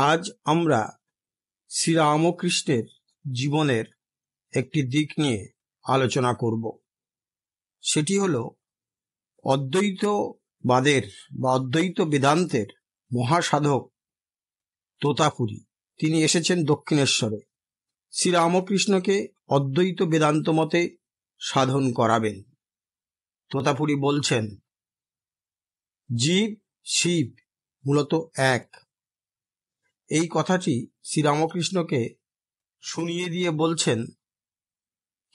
আজ আমরা শ্রীরামকৃষ্ণের জীবনের একটি দিক নিয়ে আলোচনা করব। সেটি হল অদ্বৈতবাদের বা অদ্বৈত বেদান্তের মহাসাধক তোতাপুরী। তিনি এসেছেন দক্ষিণেশ্বরে, শ্রীরামকৃষ্ণকে অদ্বৈত বেদান্ত মতে সাধন করাবেন। তোতাপুরী বলছেন, জীব শিব মূলত এক। এই কথাটি শ্রীরামকৃষ্ণকে শুনিয়ে দিয়ে বলছেন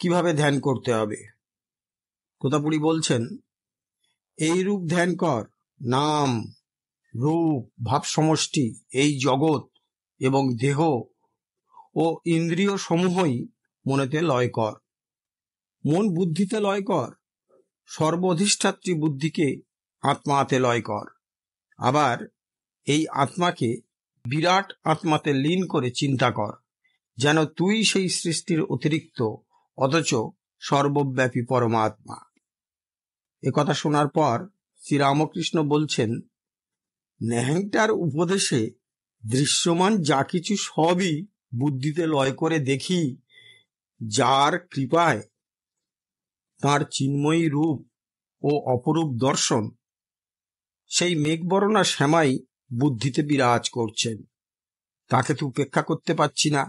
কিভাবে ধ্যান করতে হবে। তোতাপুরী বলছেন, এই রূপ ধ্যান কর, নাম রূপ ভাব সমষ্টি এই জগৎ এবং দেহ ও ইন্দ্রিয় সমূহই মনেতে লয় কর। মন বুদ্ধিতে লয় কর, সর্ব অধিষ্ঠাত্রী বুদ্ধিকে আত্মাতে লয় কর। আবার এই আত্মাকে বিরাট আত্মাতে লীন করে চিন্তা কর, যেন তুই সেই সৃষ্টির অতিরিক্ত অথচ সর্বব্যাপী পরমাত্মা। একথা শোনার পর শ্রীরামকৃষ্ণ বলছেন, ন্যাংটার উপদেশে দৃশ্যমান যা কিছু সবই বুদ্ধিতে লয় করে দেখি, যার কৃপায় তাঁর চিন্ময়ী রূপ ও অপরূপ দর্শন, সেই মেঘবর্ণা শ্যামাই বুদ্ধিতে বিরাজ করছেন। তাকে তো উপেক্ষা করতে পারছি না।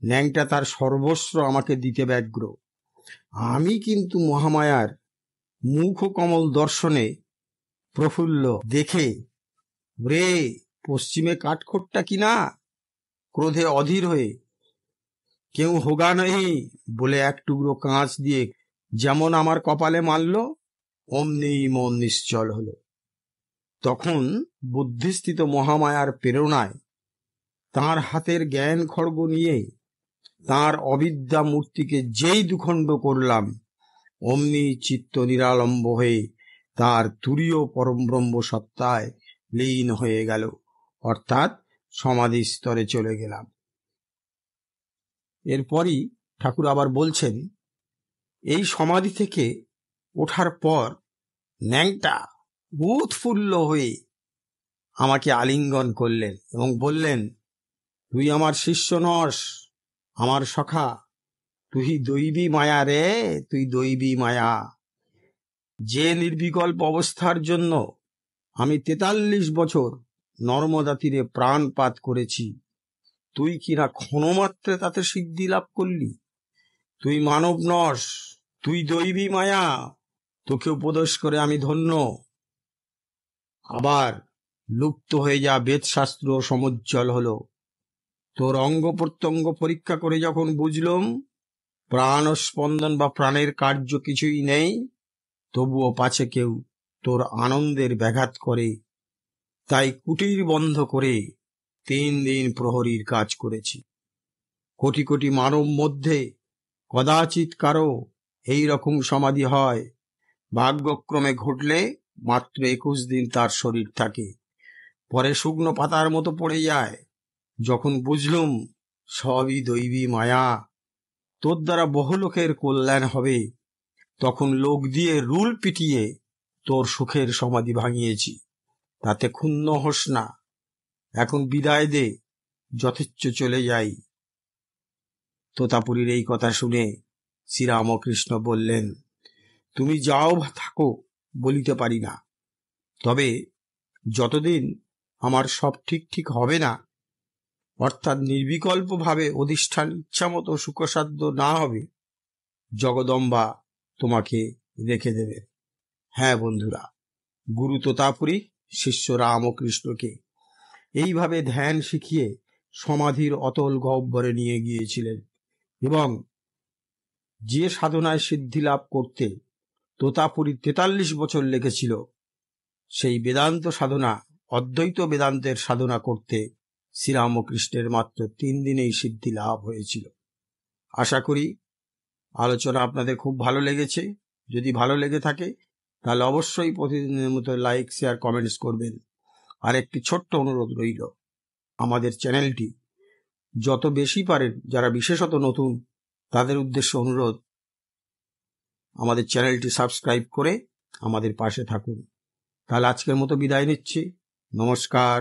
ন্যাংটা তার সর্বস্ব আমাকে দিতে ব্যগ্র। আমি কিন্তু মহামায়ার মুখ কমল দর্শনে প্রফুল্ল দেখে, রে পশ্চিমে কাঠখোট্টা কিনা ক্রোধে অধীর হয়ে কেউ হোগা নেই বলে এক টুকরো কাঁচ দিয়ে যেমন আমার কপালে মারল, অমনি মন নিশ্চল হলো। তখন বুদ্ধিস্থিত মহামায়ার প্রেরণায় তাঁর হাতের জ্ঞান খড়গ নিয়ে তাঁর অবিদ্যা মূর্তিকে যেই দুখণ্ড করলাম, অমনি চিত্ত নিরালম্ব হয়ে তার তুরীয় পরমব্রহ্ম সত্তায় লীন হয়ে গেল, অর্থাৎ সমাধি স্তরে চলে গেলাম। এরপরই ঠাকুর আবার বলছেন, এই সমাধি থেকে ওঠার পর ন্যাংটা উৎফুল্ল হয়ে আমাকে আলিঙ্গন করলেন এবং বললেন, তুই আমার শিষ্য নস, আমার সখা, তুই দৈবী মায়া রে, তুই দৈবী মায়া। যে নির্বিকল্প অবস্থার জন্য আমি 43 বছর নর্মদা তীরে প্রাণপাত করেছি, তুই কিনা ক্ষণমাত্রে তাতে সিদ্ধি লাভ করলি। তুই মানব নস, তুই দৈবী মায়া, তোকে উপদেশ করে আমি ধন্য। আবার লুপ্ত হয়ে যা বেদশাস্ত্র সমুজ্জ্বল হলো। তোর অঙ্গ প্রত্যঙ্গ পরীক্ষা করে যখন বুঝলুম প্রাণ স্পন্দন বা প্রাণের কার্য কিছুই নেই, তবুও পাছে কেউ তোর আনন্দের ব্যাঘাত করে, তাই কুটির বন্ধ করে 3 দিন প্রহরীর কাজ করেছি। কোটি কোটি মানব মধ্যে কদাচিৎ কারো এই রকম সমাধি হয়। ভাগ্যক্রমে ঘটলে মাত্র 21 দিন তার শরীর থাকে, পরে শুকনো পাতার মতো পড়ে যায়। যখন বুঝলুম সবই দৈবী মায়া, তোর দ্বারা বহু লোকের কল্যাণ হবে, তখন লোক দিয়ে রুল পিটিয়ে তোর সুখের সমাধি ভাঙিয়েছি। তাতে ক্ষুণ্ণ হোস না, এখন বিদায় দে, যথেচ্ছ চলে যাই। তোতাপুরীর এই কথা শুনে শ্রীরামকৃষ্ণ বললেন, তুমি যাও বা থাকো বলিতে পারি না, তবে যতদিন আমার সব ঠিক হবে না, অর্থাৎ নির্বিকল্পভাবে অধিষ্ঠান ইচ্ছামতো সুখসাধ্য না হবে, জগদম্বা তোমাকে রেখে দেবে। হ্যাঁ বন্ধুরা, গুরু তোতাপুরী শিষ্য রামকৃষ্ণকে এইভাবে ধ্যান শিখিয়ে সমাধির অতল গহ্বরে নিয়ে গিয়েছিলেন এবং যে সাধনায় সিদ্ধি লাভ করতে তোতাপুরী 43 বছর লেগেছিল, সেই বেদান্ত সাধনা, অদ্বৈত বেদান্তের সাধনা করতে শ্রীরামকৃষ্ণের মাত্র 3 দিনেই সিদ্ধি লাভ হয়েছিল। আশা করি আলোচনা আপনাদের খুব ভালো লেগেছে। যদি ভালো লেগে থাকে তাহলে অবশ্যই প্রতিদিনের মতো লাইক, শেয়ার, কমেন্টস করবেন। আর একটি ছোট্ট অনুরোধ রইল, আমাদের চ্যানেলটি যত বেশি পারেন, যারা বিশেষত নতুন তাদের উদ্দেশ্যে অনুরোধ, আমাদের চ্যানেলটি সাবস্ক্রাইব করে আমাদের পাশে থাকুন। তাহলে আজকের মতো বিদায় নিচ্ছি। নমস্কার।